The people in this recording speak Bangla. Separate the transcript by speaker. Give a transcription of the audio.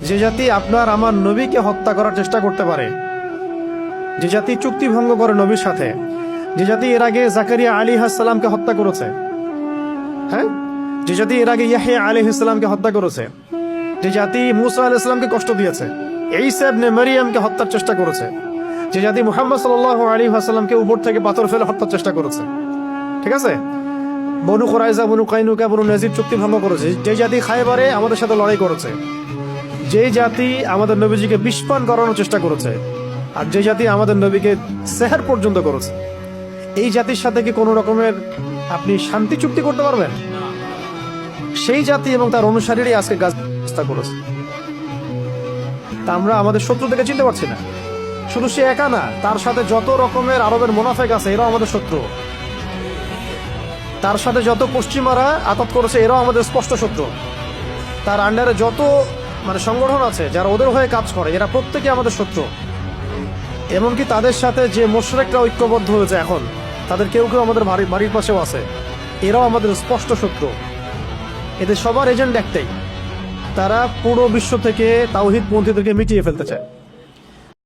Speaker 1: যে জাতি আপনার আমার নবীকে হত্যা করার চেষ্টা করতে পারে, যে জাতি চুক্তি ভঙ্গ করে নবীর সাথে, যে জাতি এর আগে জাকারিয়া আলাইহিস সালামকে হত্যা করেছে, হ্যাঁ, যে জাতি এর আগে ইয়াহইয়া আলাইহিস সালামকে হত্যা করেছে, যে জাতি মুসা আলাইহিস সালামকে কষ্ট দিয়েছে, ঈসা ইবনে মারইয়ামকে হত্যার চেষ্টা করেছে, যে জাতি মুহাম্মদ সাল্লাল্লাহু আলাইহি ওয়াসাল্লামকে উপর থেকে পাথর ফেলে হত্যার চেষ্টা করেছে, ঠিক আছে, বনু কুরাইজা, বনু কাইনুকা, বনু নাজির চুক্তি ভঙ্গ করেছে, যে জাতি খায়বারে আমাদের সাথে লড়াই করেছে, যে জাতি আমাদের নবীজিকে বিষপান করানোর চেষ্টা করেছে, আর যে জাতি আমাদের নবীকে সেহর পর্যন্ত করেছে, এই জাতির সাথে কি কোনো রকমের আপনি শান্তি চুক্তি করতে পারবেন? সেই জাতি এবং তার অনুসারীরাই আজকে গাজা করেছে। তা আমরা আমাদের শত্রু থেকে চিনতে পারছি না। শুধু সে একা না, তার সাথে যত রকমের আরবের মুনাফিক আছে এরাও আমাদের শত্রু। তার সাথে যত পশ্চিমারা আতাত করেছে এরাও আমাদের স্পষ্ট শত্রু। তার আন্ডারে যত সংগঠন আছে যারা ওদের হয়ে কাজ করে, এরা প্রত্যেকে আমাদের শত্রু। এমনকি তাদের সাথে যে মুশরিকরা ঐক্যবদ্ধ হয়েছে এখন, তাদের কেউ কেউ আমাদের বাড়ির পাশেও আছে, এরাও আমাদের স্পষ্ট শত্রু। এদের সবার এজেন্ট একটাই, তারা পুরো বিশ্ব থেকে তাওহীদপন্থীদেরকে মিটিয়ে ফেলতে চায়।